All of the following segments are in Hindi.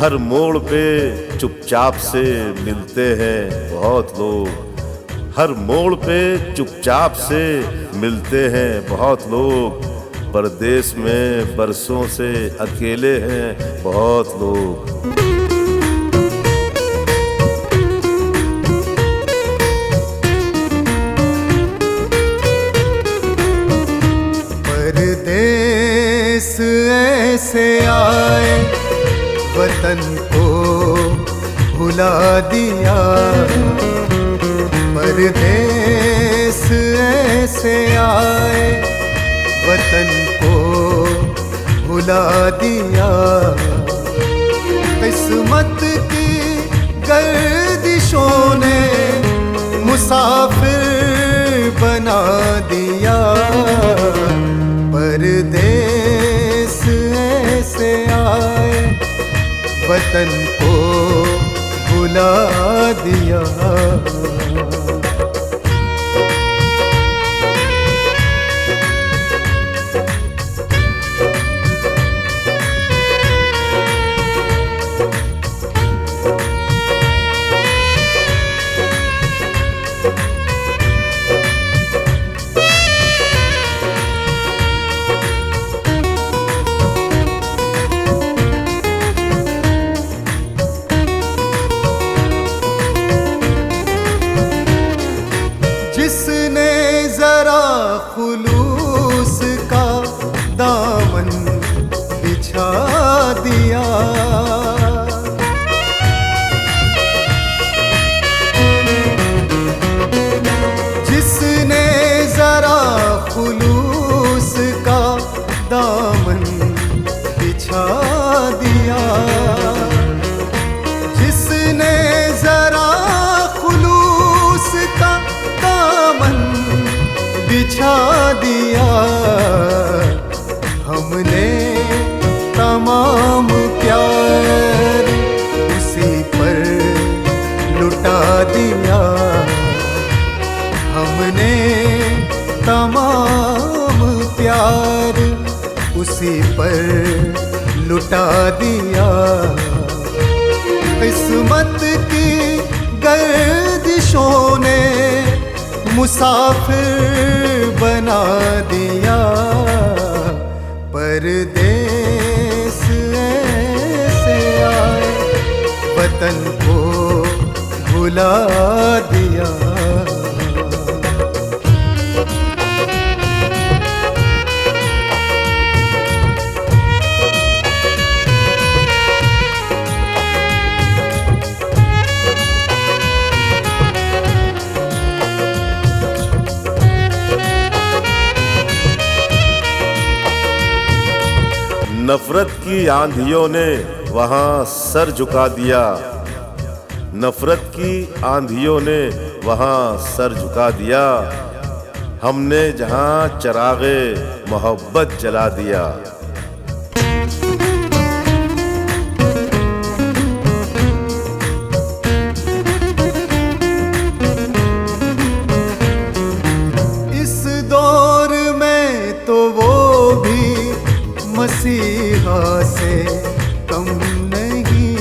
हर मोड़ पे चुपचाप से मिलते हैं बहुत लोग। हर मोड़ पे चुपचाप से मिलते हैं बहुत लोग। परदेश में बरसों से अकेले हैं बहुत लोग। परदेस ऐसे आए, वतन को भुला दिया। परदेस ऐसे आए, वतन को भुला दिया। किस्मत की गर्दिशों ने मुसाफिर बना दिया। परदेस ऐसे आए, वतन को भुला दिया। जिसने जरा खुलूस का दामन बिछा दिया। जिसने जरा खुलूस का दामन बिछा दिया। जिसने जरा खुलूस का दामन बिछा दिया। हमने तमाम प्यार उसी पर लुटा दिया। हमने तमाम प्यार उसी पर लुटा दिया। किस्मत की गर्दिशों ने मुसाफिर बना दिया। परदेस ऐसे आए, वतन को भुला दिया। नफरत की आंधियों ने वहाँ सर झुका दिया। नफरत की आंधियों ने वहाँ सर झुका दिया। हमने जहाँ चरागे मोहब्बत जला दिया। इस दौर में तो वो भी मसीहा से कम नहीं।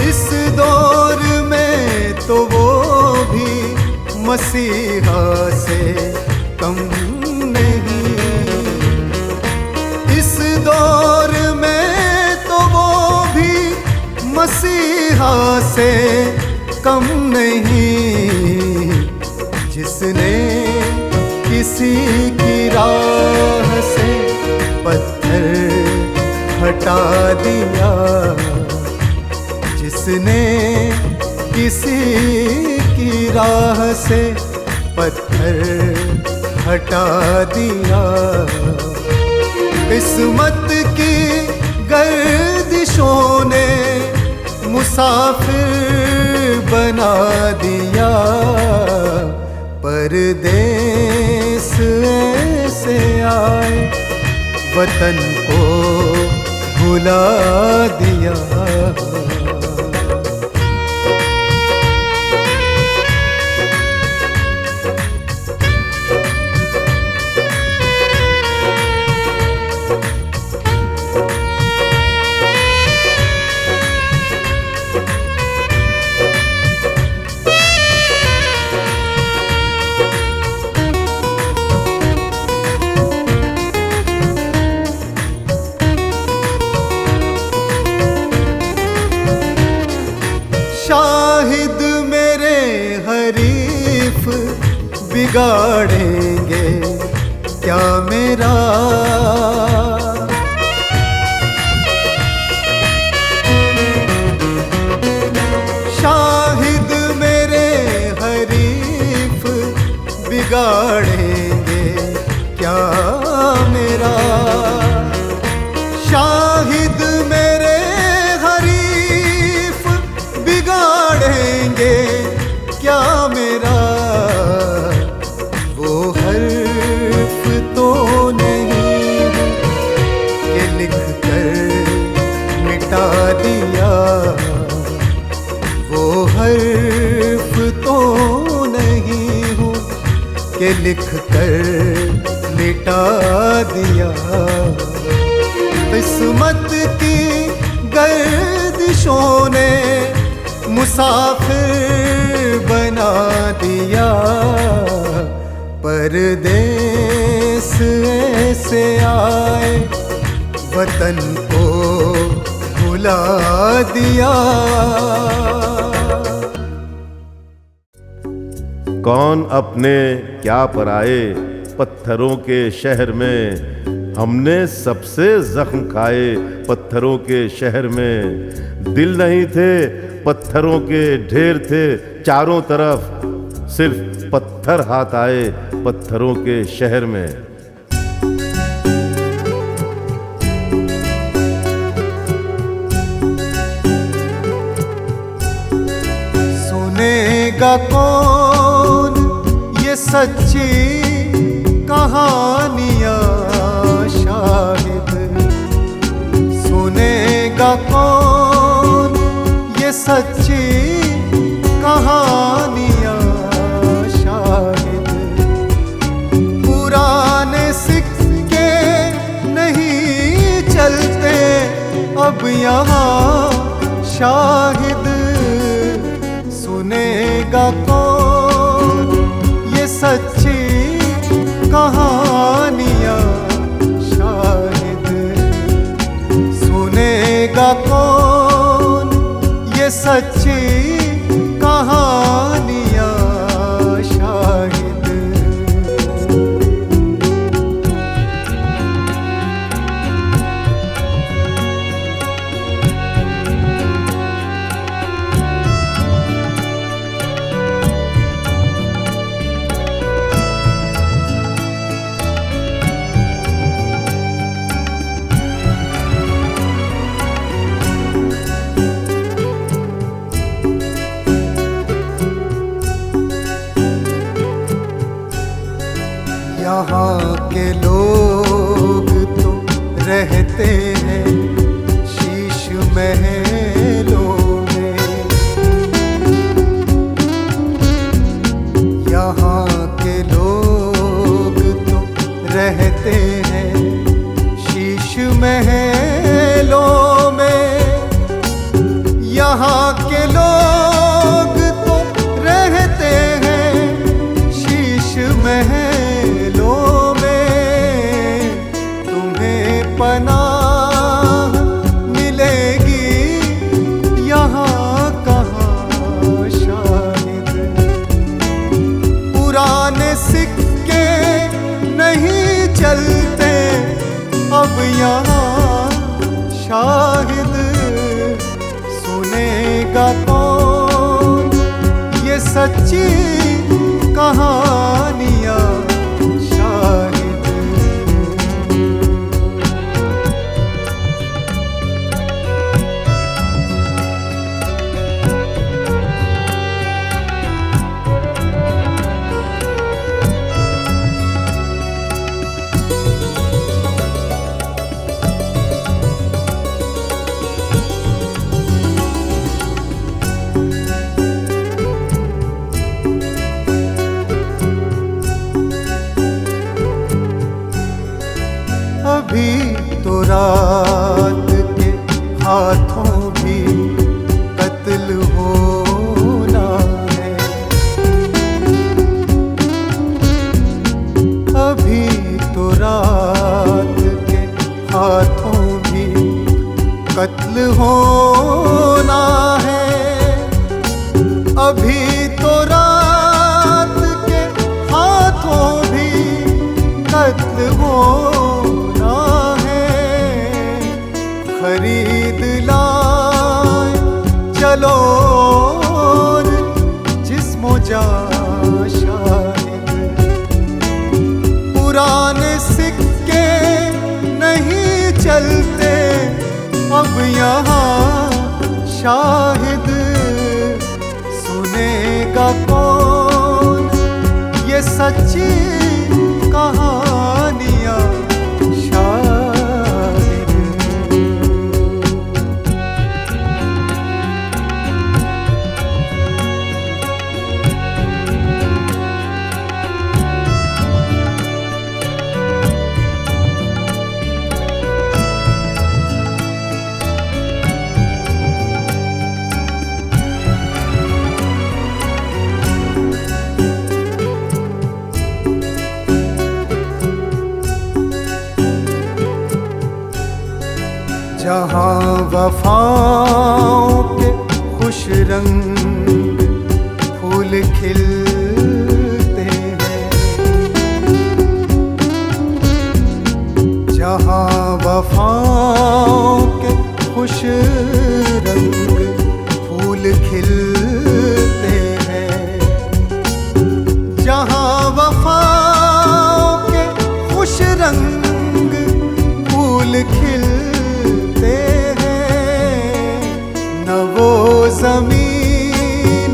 इस दौर में तो वो भी मसीहा से कम नहीं। इस दौर में तो वो भी मसीहा से कम नहीं। जिसने किसी की राह से पत्थर हटा दिया। जिसने किसी की राह से पत्थर हटा दिया। किस्मत की गर्दिशों ने मुसाफिर बना दिया। परदेस ऐसे आए, वतन को भुला दिया। बिगाड़ेंगे क्या मेरा। शाहिद मेरे हरीफ बिगाड़ेंगे क्या मेरा। शाहिद मेरे हरीफ बिगाड़ेंगे क्या मेरा। वो हर्फ तो नहीं कि लिख कर मिटा दिया। वो हर्फ तो नहीं हूँ कि लिख कर मिटा दिया। किस्मत की गर्दिशों ने मुसाफिर बना दिया। परदेस ऐसे आए वतन को भुला दिया। कौन अपने क्या पराए, पत्थरों के शहर में हमने सबसे जख्म खाए। पत्थरों के शहर में दिल नहीं थे, पत्थरों के ढेर थे चारों तरफ। सिर्फ पत्थर हाथ आए पत्थरों के शहर में। सुनेगा कौन ये सच्ची कहानियाँ शाहिद। सुनेगा कौन ये सच्ची कहानियाँ शाहिद। पुराने सिक्के नहीं चलते अब यहाँ शाहिद। सुनेगा कौन ये सच्ची कहानियाँ शाहिद। सुनेगा कौन ये सच्ची कहानियाँ शाहिद। यहाँ के लोग तो रहते हैं शीश महलों में। यहाँ के लोग तो रहते हैं शीश महलों में। यहाँ के लोग तो रहते हैं शीश महलों में। तुम्हें पनाह मिलेगी यहाँ कहाँ शाहिद। पुराने सिक्के नहीं चलते अब यहाँ शाहिद। सुनेगा कौन ये सच्ची कहानियाँ शाहिद। अभी तो रात के हाथों भी कत्ल होना है। अभी तो रात के हाथों भी कत्ल होना है। अभी तो रात के हाथ होना है, खरीद लाए चलो जिस्मो जा शाहिद। पुराने सिक्के नहीं चलते अब यहाँ शाहिद, सुनेगा कौन ये सच्ची कहानियाँ शाहिद। जहाँ वफाओं के खुश रंग फूल खिलते हैं, जहाँ वफाओं के खुश रंग फूल खिलते हैं, जहाँ वफाओं के खुश रंग फूल खिलते न वो जमीन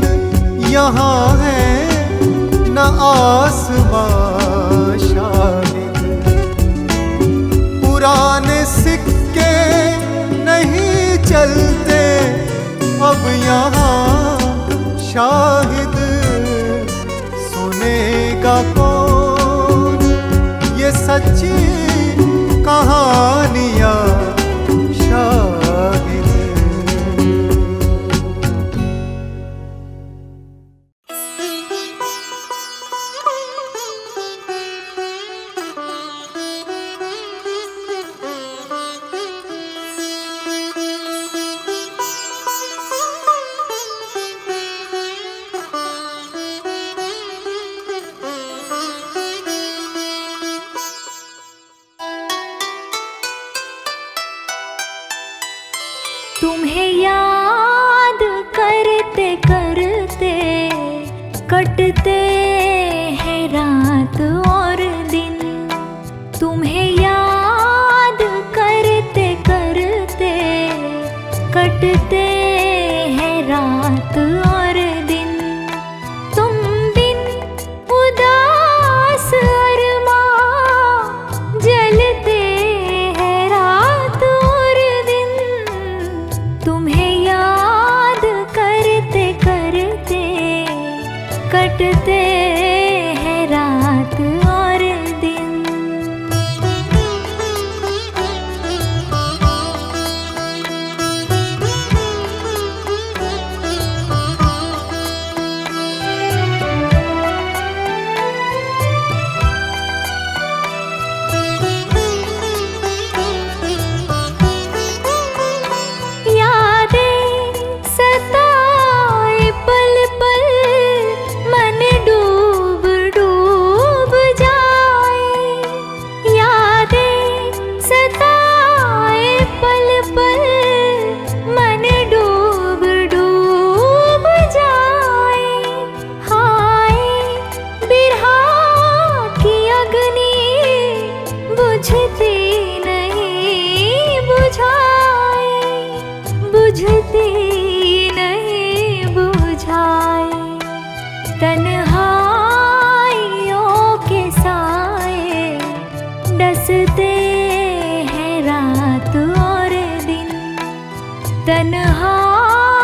यहाँ है न आसमां शाहिद। पुराने सिक्के नहीं चलते अब यहाँ शाहिद, सुनेगा कौन ये सच्ची कहानियाँ शाहिद। तुम्हें याद करते करते कटते हैं रात और दिन, तुम्हें याद करते करते कटते हैं रात और दिन। तुम बिन उदास अरमां जलते हैं रात और दिन, तुम्हें याद करते करते कटते हैं रात और दिन।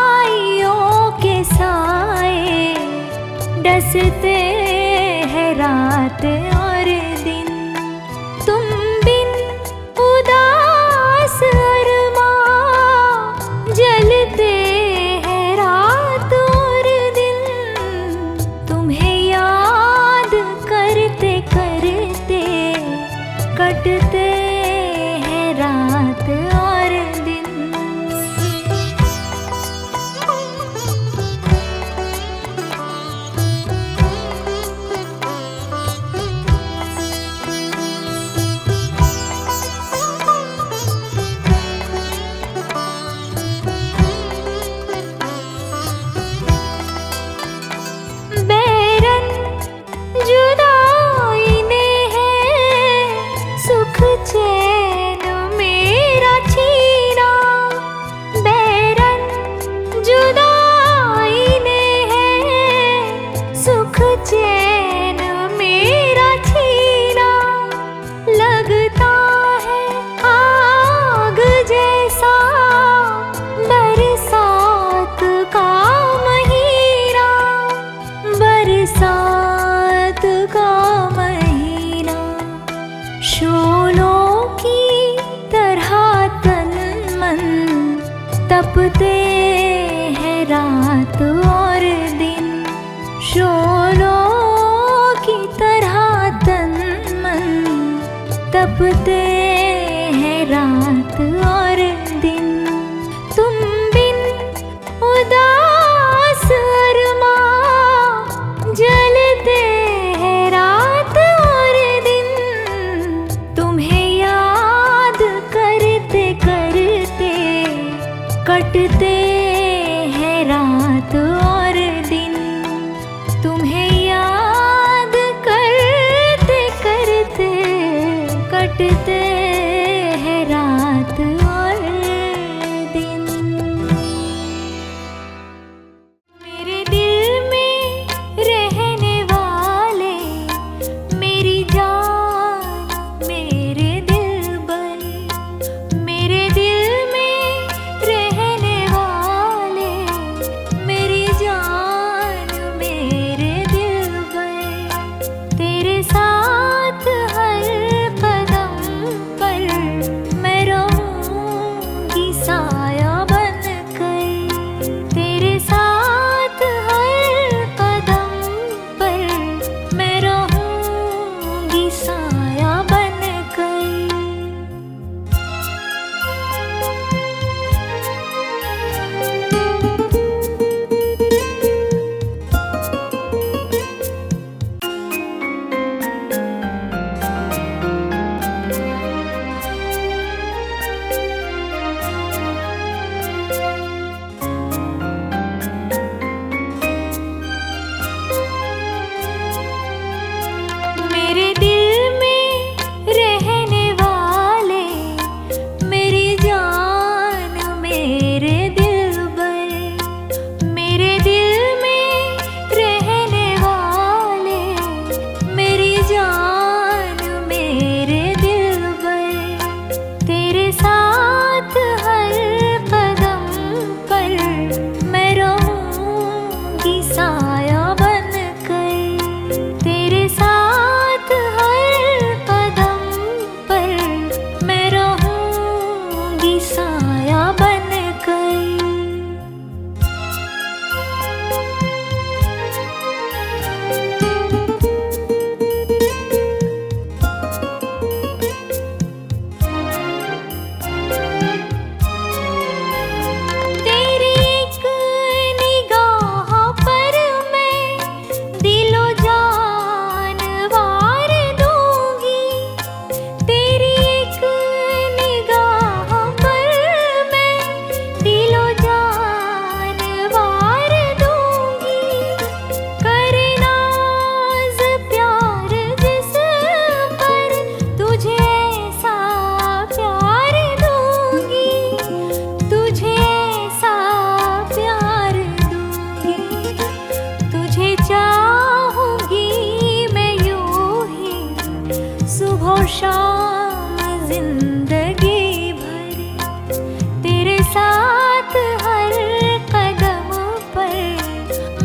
तन्हाइयों के साए डसते हैं रात और दिन। तुम बिन उदास अरमां जलते हैं रात और दिन। तुम्हें याद करते करते कटते हैं रात और दिन। शोलों की तरह तन मन तपते हैं रात और दिन। शोलों की तरह तन मन तपते हैं रात और दिन। तुम बिन उदास अरमां जलते हैं रात और दिन। तुम्हें याद करते करते कटते हैं रात और दिन। तुम्हें याद करते करते कटते हैं रात और दिन। मेरे दिल में रहने वाले मेरी जान मेरे दिलबर। मेरे दिल में रहने वाले मेरी जान मेरे दिलबर। तेरे साथ हर कदम पर मैं रहूंगी साया बनकर। तेरे साथ हर कदम पर मैं रहूंगी साया बनकर। मेरे दिल में रहने वाले मेरी जान मेरे दिलबर। मेरे दिल में रहने वाले मेरी जान मेरे दिलबर। तेरे साथ हर कदम पर मैं रहूंगी साया बनकर। तेरे साथ हर कदम पर मैं रहूंगी साया बनकर। तेरी एक निगाह पर मैं दिलो जान वार दूंगी। तेरी एक निगाह पर मैं दिलो जान वार दूंगी। करे नाज प्यार जिस पर तुझे ऐसा प्यार दूंगी। तुझे ऐसा प्यार दूंगी। तुझे चाहूंगी मैं यूं ही सुबह शाम जिंदगी भर। तेरे साथ हर कदम पर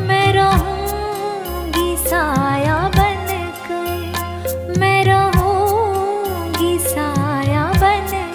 मैं रहूंगी साया बनकर। मैं रहूंगी साया बनकर।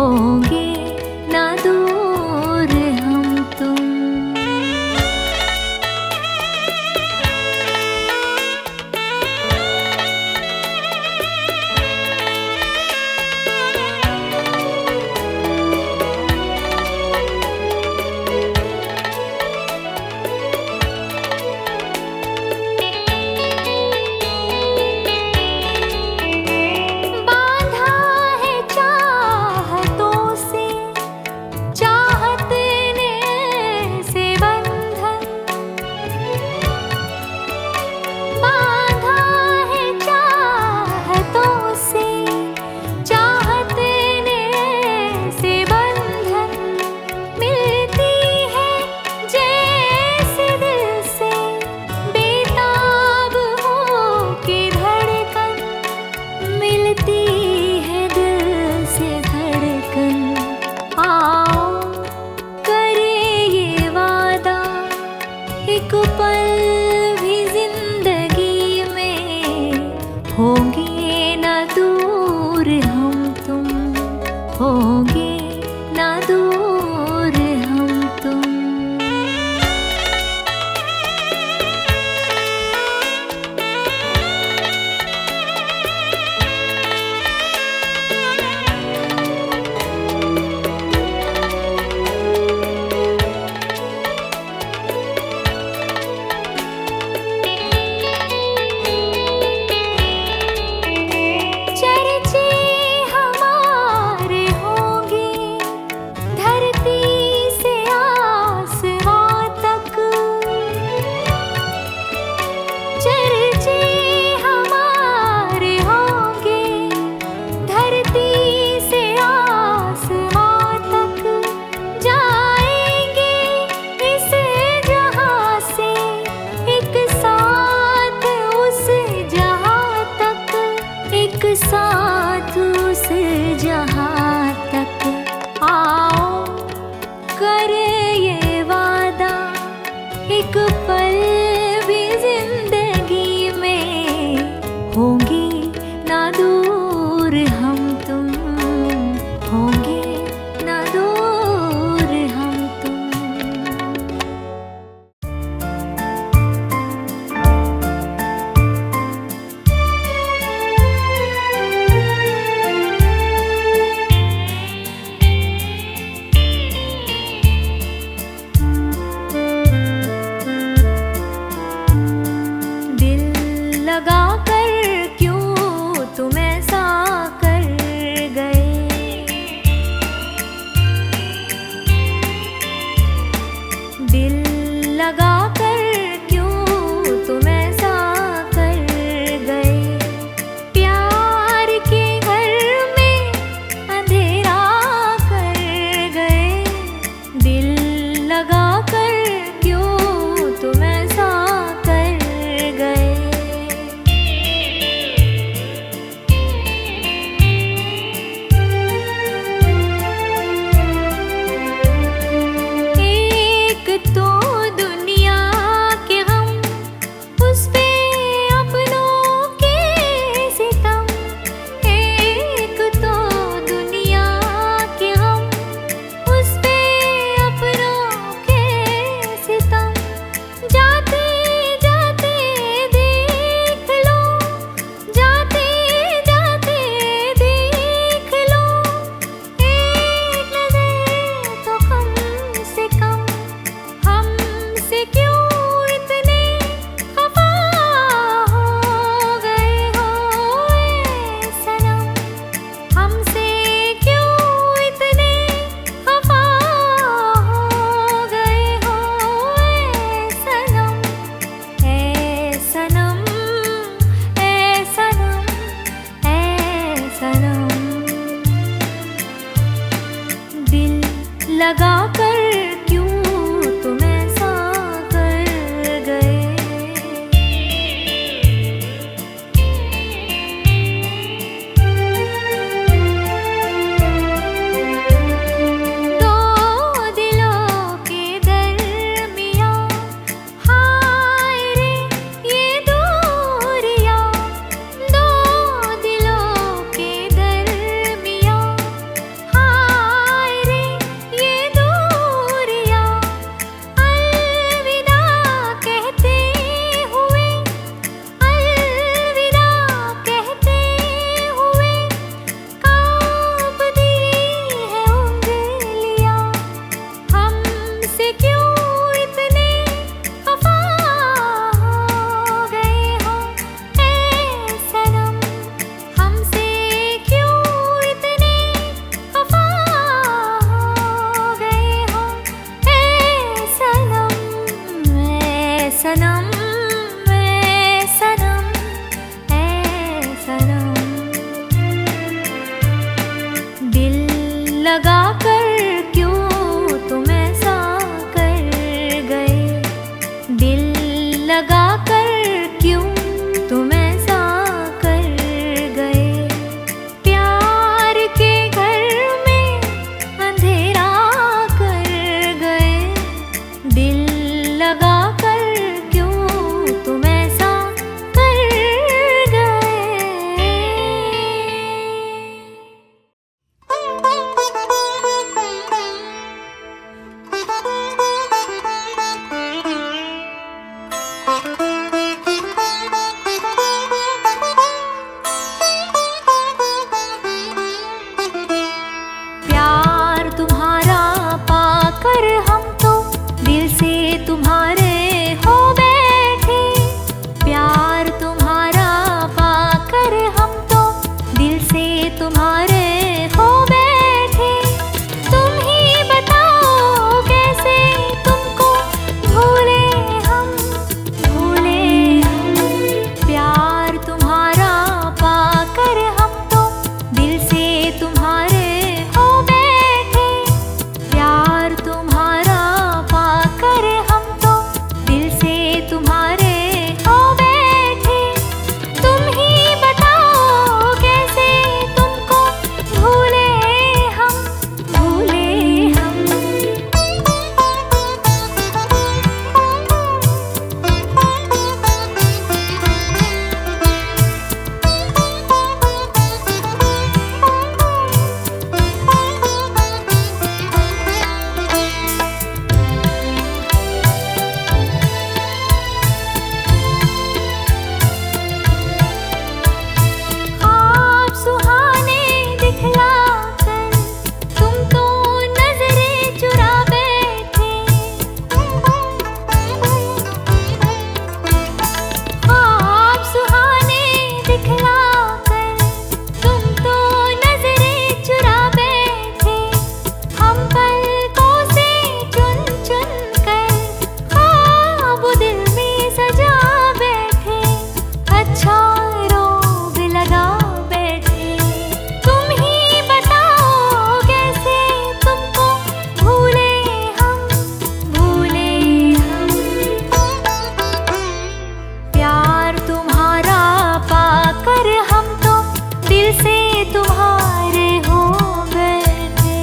होंगे ना दूर हम तुम। बांधा है चाहतों से, चाहत ने से बंधन। बांधा है चाहतों से, चाहत ने से बंधन। मिलती है जैसे दिल से बेताब हो के धड़कन। मिलती है दिल से धड़कन। आओ करे ये वादा, एक पल भी जिंदगी में होंगे ना दूर हम तुम। होंगे ना दूर हम तुम। चर्चे हमारे होंगे धरती से आसमां तक। चर्चे हमारे होंगे धरती से आसमां तक। जाएंगे इस जहां से एक साथ उस जहां तक। एक साथ उस जहां तक। आओ करे ये वादा, एक पल भी जिंदगी में होंगे ना दूर हम तुम। होंगे ना दूर हम तुम। दिल लगा कर क्यों तुम ऐसा कर गए। दिल लगा कर क्यों तुम ऐसा कर गए। प्यार के घर में अंधेरा कर गए। दिल लगा कर क्यों तुम ऐसा कर गए। एक तो दुनिया के हम, उस पे अपनों के सितम। एक तो दुनिया के हम, उस पे अपनों के सितम। जाते जाते देख लो, जाते जाते देख लो। एक नजर तो कम से कम हमसे क्यों इतने खफा हो गए हो ए सनम। हमसे क्यों इतने खफा हो गए हो ए सनम। ए सनम, ए सनम, ए सनम। दिल लगा कर क्यों तुम ऐसा कर गए। दो दिलों के दरमियां, हाय रे ये दूरियां। दो दिलों के दरमियां, हाय लगा कर क्यों तुम ऐसा कर गए, दिल लगा कर क्यों तुम ऐसा कर गए। प्यार के घर में अंधेरा कर गए, दिल लगा कर क्यों तुम ऐसा कर गए। प्यार तुम्हारा पाकर हम तो दिल से तुम्हारे हो बैठे, प्यार तुम्हारा पाकर हम तो दिल से तुम्हारे हो बैठे। तुम ही बताओ कैसे तुमको भूले हम, भूले हम। प्यार तुम्हारा पाकर हम तो दिल से तुम्हारे हो बैठे, प्यार तुम्हारा पाकर हम तो दिल से तुम्हारे हो बैठे। तुम ही बताओ कैसे तुमको भूले हम, भूले हम। ख्वाब सुहाने दिखला कर तुम तो नजरें चुरा बैठे, ख्वाब सुहाने दिखला कर तुम तो नजरें चुरा बैठे। हम पलकों से चुन चुन कर ख्वाब दिल में सजा बैठे, अच्छा रोग लगा बैठे। तुम ही बताओ कैसे तुमको भूले हम, भूले हम। प्यार तुम्हारा पाकर हम तो दिल से तुम्हारे हो बैठे।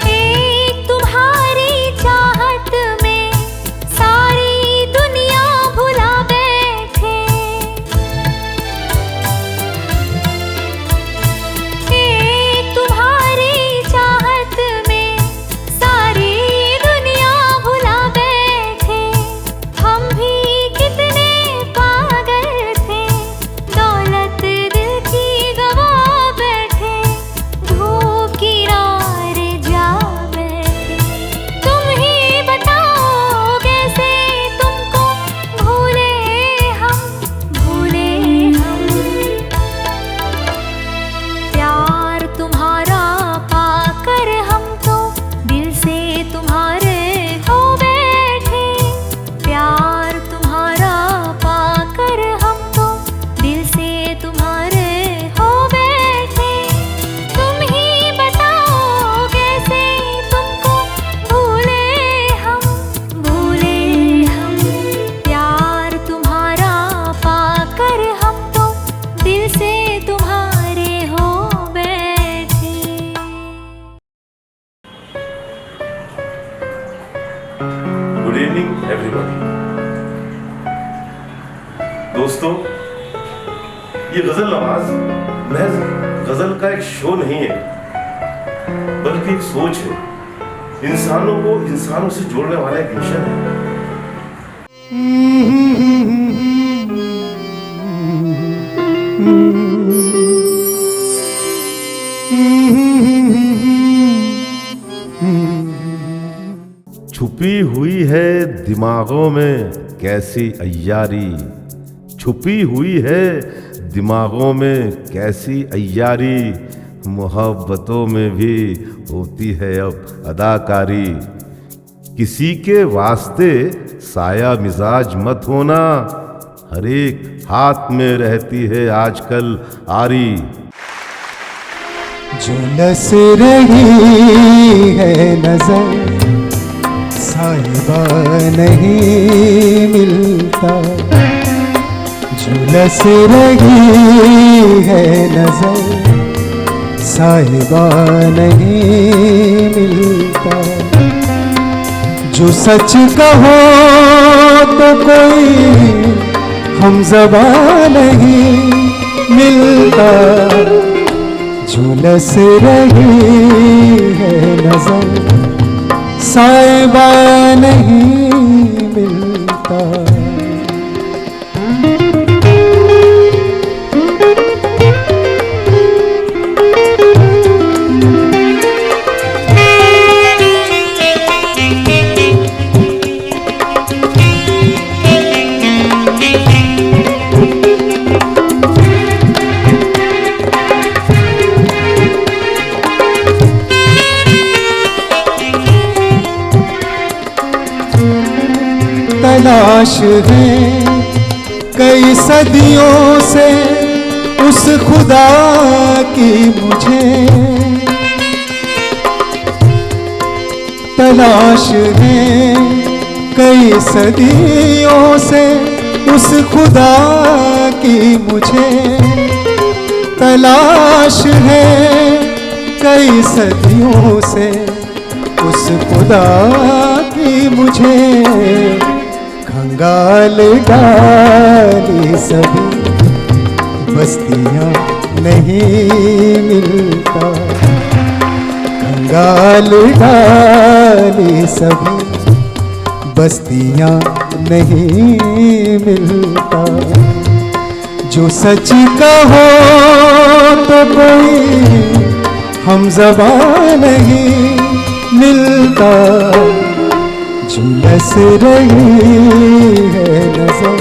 एक तुम्हारी चाहत में सारी दुनिया भुला बैठे, एक तुम्हारी चाहत में सारी दुनिया भुला बैठे। हम भी कितने पागल थे, दौलत दिल की गवा बैठे, धूप की राह जा बैठे। तुम ही बताओ कैसे तुमको भूले हम, भूले हम। प्यार तुम्हारा पाकर हम तो दिल से तुम्हारे हो बैठे, प्यार तुम्हारा पाकर हम तो दिल से तुम्हारे हो बैठे। तुम ही बताओ कैसे तुमको भूले हम, भूले हम। प्यार तुम्हारा पाकर हम तो दिल से तुम्हारे हो बैठे। Good evening everybody. दोस्तों, ये गजल नवाज महज गजल का एक शो नहीं है, बल्कि एक सोच है, इंसानों को इंसानों से जोड़ने वाला एक मिशन है। छुपी हुई है दिमागों में कैसी अय्यारी, छुपी हुई है दिमागों में कैसी अय्यारी, मोहब्बतों में भी होती है अब अदाकारी। किसी के वास्ते साया मिजाज मत होना, हर एक हाथ में रहती है आजकल आरी। झुलस रही है नजर, साहिबा नहीं मिलता। झुलस रही है नजर, साहिबा नहीं मिलता। जो सच कहो तो कोई हमज़बा नहीं मिलता। झुलस रही है नजर, साहिबा नहीं मिलता। तलाश है कई सदियों से उस खुदा की मुझे। तलाश है कई सदियों से उस खुदा की मुझे। तलाश है कई सदियों से उस खुदा की मुझे। कंगाल डाली सभी बस्तियां नहीं मिलता। कंगाल डाली सभी बस्तियां नहीं मिलता। जो सच कहो तो कोई हमज़बा नहीं मिलता। झुलस रही है नजर,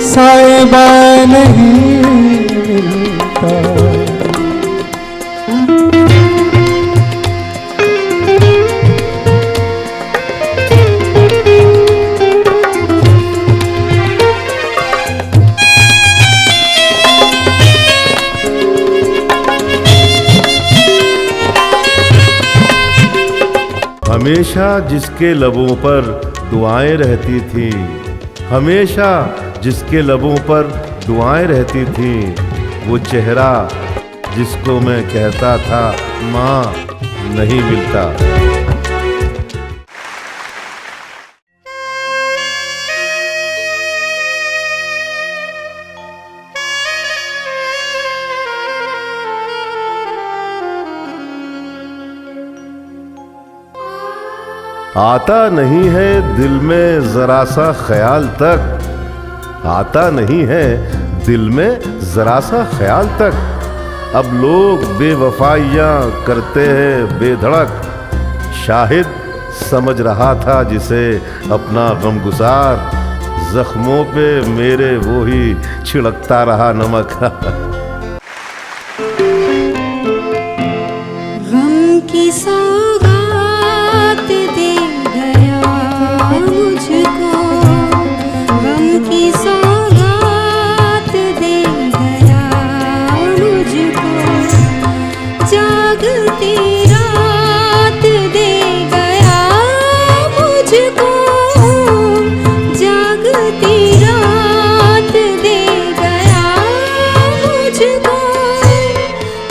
साहिबा नहीं मिलता। हमेशा जिसके लबों पर दुआएं रहती थीं, हमेशा जिसके लबों पर दुआएं रहती थीं, वो चेहरा जिसको मैं कहता था माँ नहीं मिलता। आता नहीं है दिल में जरा सा ख्याल तक, आता नहीं है दिल में जरा सा ख्याल तक। अब लोग बेवफाइयाँ करते हैं बेधड़क, शाहिद समझ रहा था जिसे अपना गमगुसार, जख्मों पे मेरे वो ही छिड़कता रहा नमक। गम की सौगात दे गया मुझको, गम की सौगात दे गया मुझको, जागती रात दे गया मुझको, जागती रात दे गया मुझको,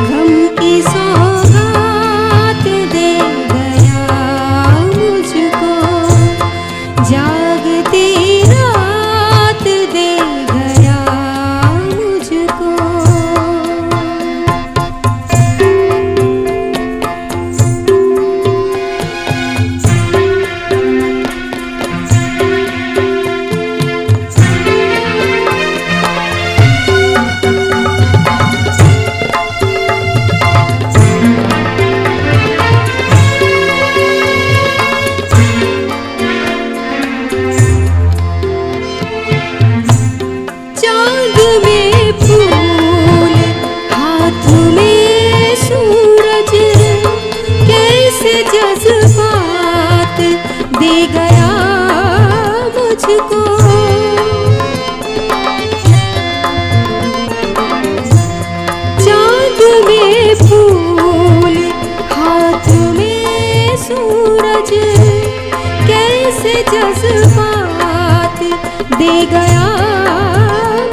गम की सौगात दे गया मुझको। चांद में फूल हाथ में सूरज, कैसे जज्बात दे गया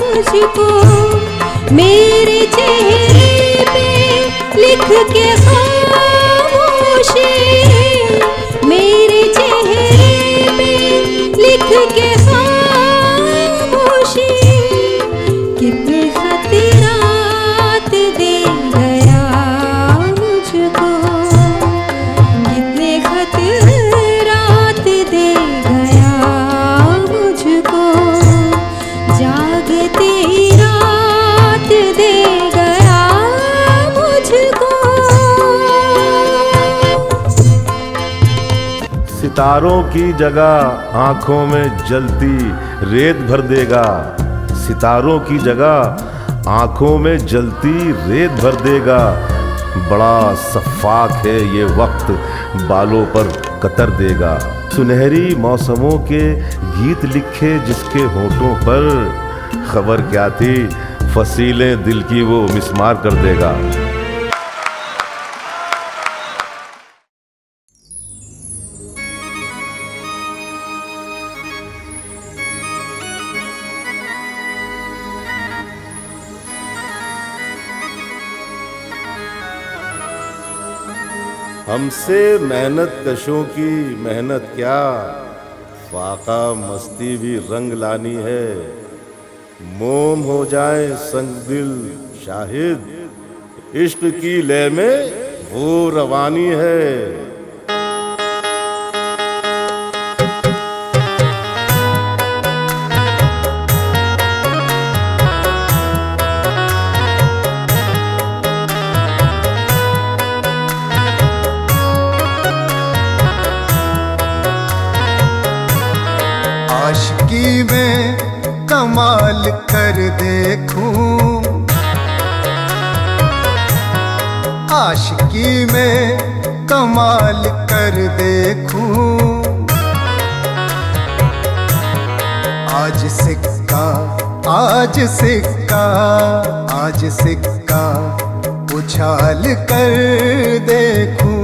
मुझको। मेरे चेहरे पे लिख के खामोशी, मेरे चेहरे पे लिख के खामोशी। कितने खतरात दे गया मुझको, कितने खतरात दे गया मुझको। जागते रात दे गया मुझको। सितारों की जगह आंखों में जलती रेत भर देगा, सितारों की जगह आंखों में जलती रेत भर देगा। बड़ा सफाक है ये वक्त, बालों पर कतर देगा। सुनहरी मौसमों के गीत लिखे जिसके होठों पर, खबर क्या थी फसीलें दिल की वो मिस्मार कर देगा। हमसे मेहनत कशों की मेहनत क्या, फाका मस्ती भी रंग लानी है। मोम हो जाए संग दिल शाहिद, इश्क की लय में वो रवानी है। आशिकी में कमाल कर देखूं, आशिकी में कमाल कर देखूं। आज सिक्का आज सिक्का आज सिक्का उछाल कर देखूं,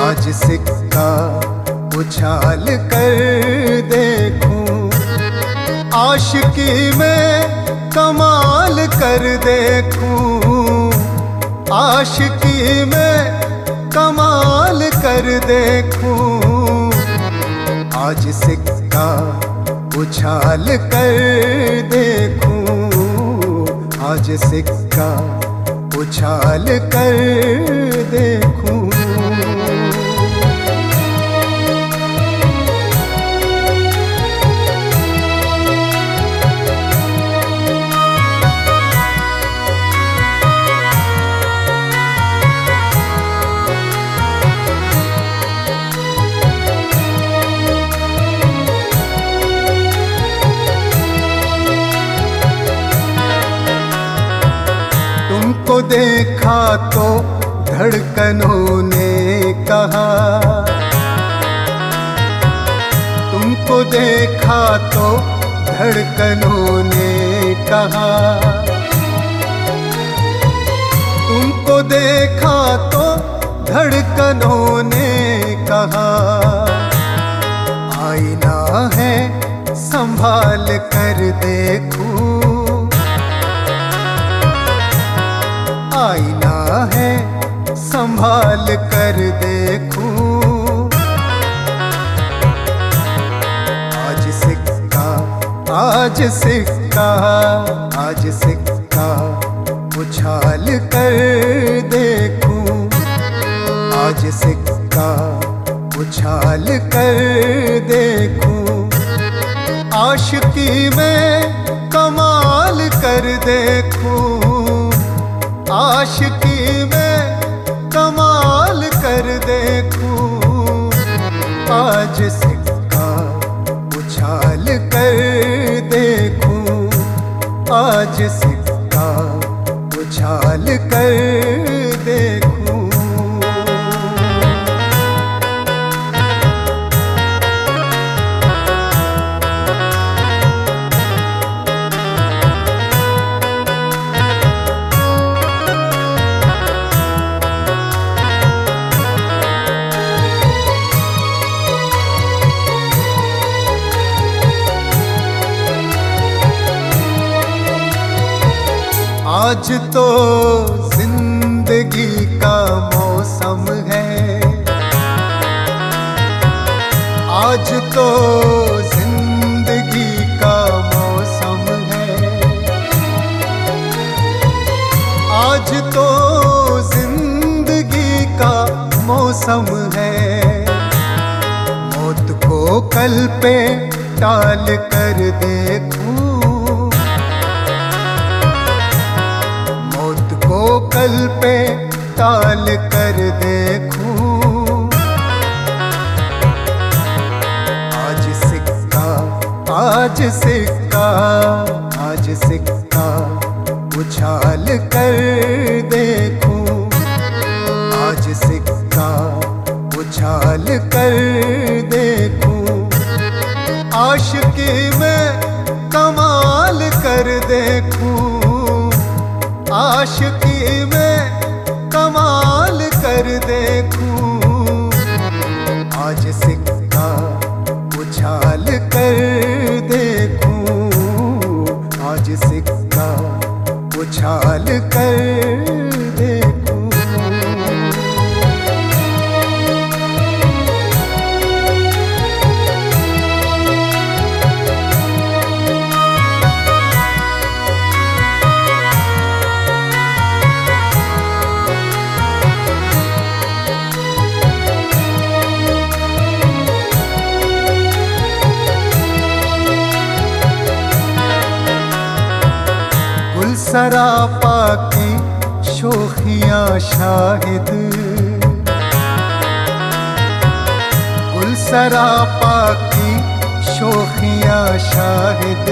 आज सिक्का उछाल कर देखूं। आशिकी में कमाल कर देखूं, आशिकी में कमाल कर देखूं। आज सिक्का उछाल कर देखूं, आज सिक्का उछाल कर देखूं। तुमको देखा तो धड़कनों ने कहा, तुमको देखा तो धड़कनों ने कहा। तुमको देखा तो धड़कनों ने कहा। आईना है संभाल कर देखूं, आईना है संभाल कर देखूं। आज सिक्का आज सिक्का आज सिक्का उछाल कर देखूं, आज सिक्का उछाल कर देखूं। आशिकी में कमाल कर देखूं, आशिकी में कमाल कर देखूं। आज सिक्का उछाल कर देखूं, आज सिक्का उछाल कर देखूं। आज तो जिंदगी का मौसम है, आज तो जिंदगी का मौसम है, आज तो जिंदगी का मौसम है। मौत को कल पे टाल कर देखूं, मौत को कल पे टाल कर देखूं। आज सिक्का, आज सिक्का, आज सिक्का उछाल कर देखूं, आज सिक्का उछाल कर देखूं। आशिकी में कमाल कर देखूं, आशिकी में कमाल कर देखूं। आज सिक्का उछाल कर देखूं, आज सिक्का उछाल कर देखूं। सरापा की शोखियाँ शाहिद, गुल सरापा की शोखियाँ शाहिद,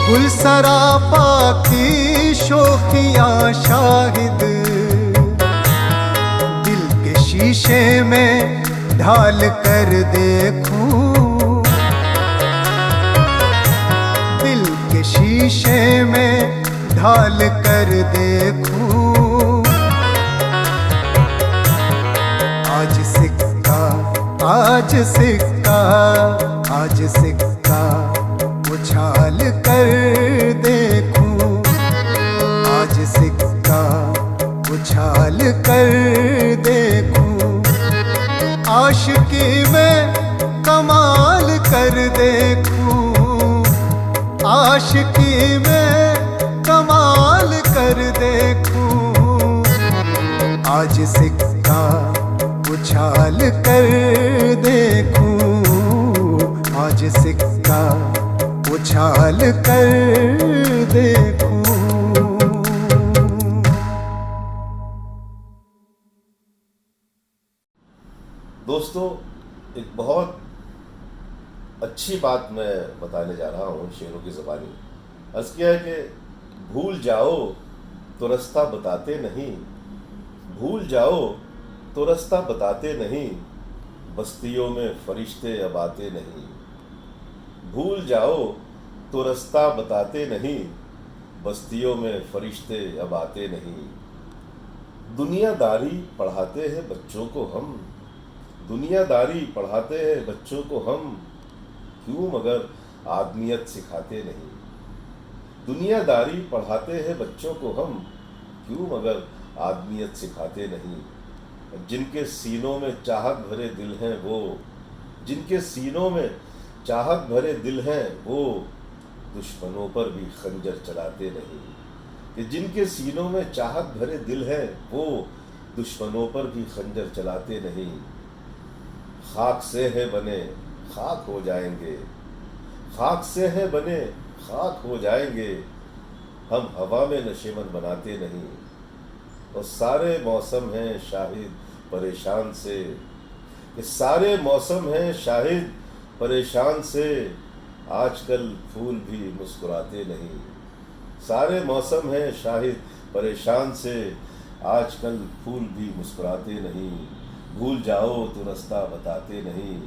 गुल सरापा की शोखियाँ शाहिद। दिल के शीशे में ढाल कर देखूं, शीशे में ढाल कर देखूं। आज सिक्का, आज सिक्का, आज सिक्का उछाल कर देखूं, आज सिक्का उछाल कर देखूं। आशिकी में कमाल कर देखूं, आशिकी में कमाल कर देखूं। आज सिक्का उछाल कर देखूं, आज सिक्का उछाल कर देखूं। दोस्तों, एक बहुत अच्छी बात मैं बताने जा रहा हूँ शेरों की ज़बानी। अर्ज़ किया है कि भूल जाओ तो रास्ता बताते नहीं, भूल जाओ तो रास्ता बताते नहीं, बस्तियों में फरिश्ते अब आते नहीं। भूल जाओ तो रास्ता बताते नहीं, बस्तियों में फरिश्ते अब आते नहीं। दुनियादारी पढ़ाते हैं बच्चों को हम, दुनियादारी पढ़ाते हैं बच्चों को हम, क्यों मगर आदमियत सिखाते नहीं। दुनियादारी पढ़ाते हैं बच्चों को हम, क्यों मगर आदमियत सिखाते नहीं। जिनके सीनों में चाहत भरे दिल हैं वो, जिनके सीनों में चाहत भरे दिल हैं वो, दुश्मनों पर भी खंजर चलाते नहीं। कि जिनके सीनों में चाहत भरे दिल हैं वो, दुश्मनों पर भी खंजर चलाते नहीं। खाक से है बने खाक हो जाएंगे, खाक से है बने खाक हो जाएंगे, हम हवा में नशीमन बनाते नहीं। और सारे मौसम हैं शाहिद परेशान से, ये सारे मौसम हैं शाहिद परेशान से, आजकल फूल भी मुस्कुराते नहीं। सारे मौसम हैं शाहिद परेशान से, आजकल फूल भी मुस्कुराते नहीं। भूल जाओ तो रास्ता बताते नहीं,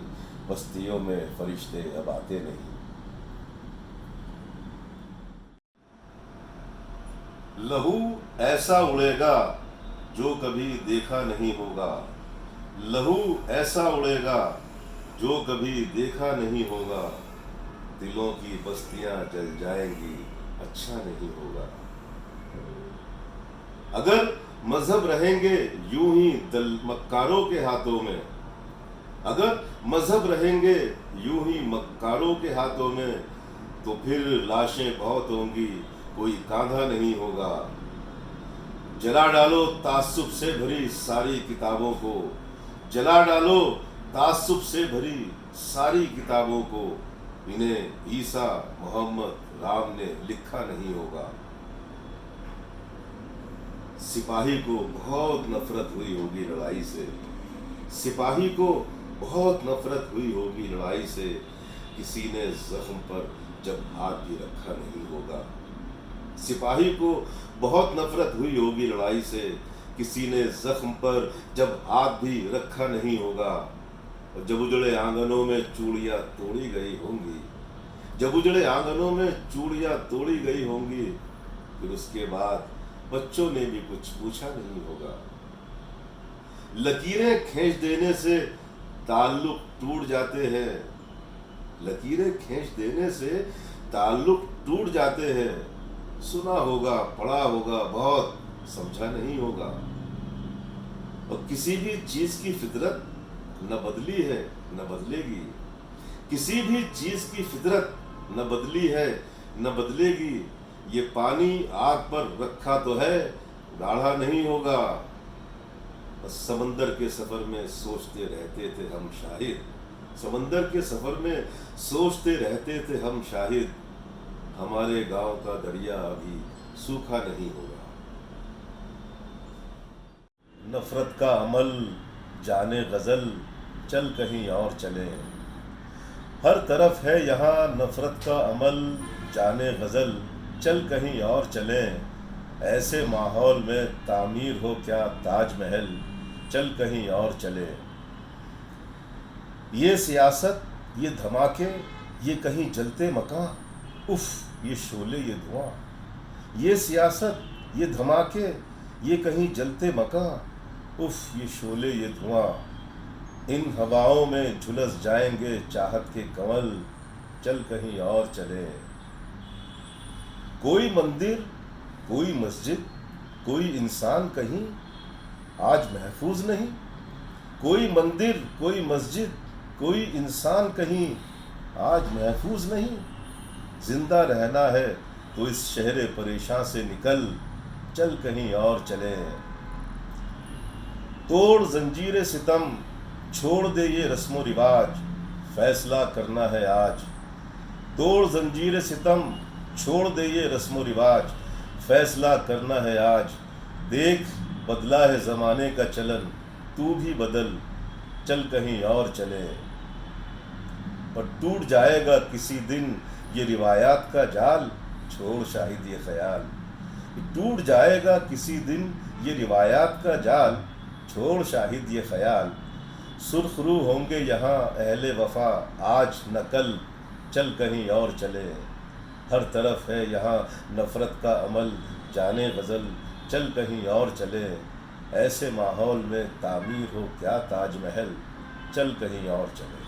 बस्तियों में फरिश्ते अब आते नहीं। लहू ऐसा उड़ेगा जो कभी देखा नहीं होगा, लहू ऐसा उड़ेगा जो कभी देखा नहीं होगा। दिलों की बस्तियां जल जाएंगी, अच्छा नहीं होगा। अगर मजहब रहेंगे यूं ही दल मक्कारों के हाथों में, अगर मजहब रहेंगे यूं ही मक्कारों के हाथों में, तो फिर लाशें बहुत होंगी, कोई कांधा नहीं होगा। जला डालो तासुब से भरी सारी किताबों को, जला डालो तासुब से भरी सारी किताबों को, इन्हें ईसा मोहम्मद राम ने लिखा नहीं होगा। सिपाही को बहुत नफरत हुई होगी लड़ाई से, सिपाही को बहुत नफरत हुई होगी लड़ाई से, किसी ने जख्म पर जब हाथ भी रखा नहीं होगा। सिपाही को बहुत नफरत हुई होगी लड़ाई से, किसी ने जख्म पर जब हाथ भी रखा नहीं होगा। और जब उजड़े आंगनों में चूड़ियां तोड़ी गई होंगी, जब उजड़े आंगनों में चूड़ियां तोड़ी गई होंगी, फिर उसके बाद बच्चों ने भी कुछ पूछा नहीं होगा। लकीरें खींच देने से ताल्लुक टूट जाते हैं, लकीरें खींच देने से ताल्लुक टूट जाते हैं। सुना होगा, पढ़ा होगा, बहुत समझा नहीं होगा। और किसी भी चीज की फितरत न बदली है न बदलेगी, किसी भी चीज की फितरत न बदली है न बदलेगी। ये पानी आग पर रखा तो है, गाढ़ा नहीं होगा। समंदर के सफर में सोचते रहते थे हम शाहिद, समंदर के सफर में सोचते रहते थे हम शाहिद, हमारे गांव का दरिया अभी सूखा नहीं होगा। नफरत का अमल जाने गजल, चल कहीं और चले। हर तरफ है यहाँ नफरत का अमल, जाने गजल, चल कहीं और चले। ऐसे माहौल में तामीर हो क्या ताजमहल, चल कहीं और चले। ये सियासत, ये धमाके, ये कहीं जलते मकान, उफ ये शोले ये धुआं। ये सियासत, ये धमाके, ये कहीं जलते मकान, उफ ये शोले ये धुआं। इन हवाओं में झुलस जाएंगे चाहत के कंवल, चल कहीं और चले। कोई मंदिर, कोई मस्जिद, कोई इंसान कहीं आज महफूज नहीं। कोई मंदिर, कोई मस्जिद, कोई इंसान कहीं आज महफूज नहीं। जिंदा रहना है तो इस शहर परेशान से निकल, चल कहीं और चले। तोड़ जंजीरे सितम, छोड़ दे ये रस्मो रिवाज, फैसला करना है आज। तोड़ जंजीरे सितम, छोड़ दे ये रस्मो रिवाज, फैसला करना है आज। देख बदला है जमाने का चलन, तू भी बदल, चल कहीं और चले। पर टूट जाएगा किसी दिन ये रिवायात का जाल, छोड़ शाहिद ये ख्याल। टूट जाएगा किसी दिन ये रिवायात का जाल, छोड़ शाहिद ये ख्याल। सुरखरू होंगे यहाँ अहले वफा आज न कल, चल कहीं और चले। हर तरफ है यहाँ नफरत का अमल, जाने गज़ल, चल कहीं और चले। ऐसे माहौल में तामीर हो क्या ताजमहल, चल कहीं और चले।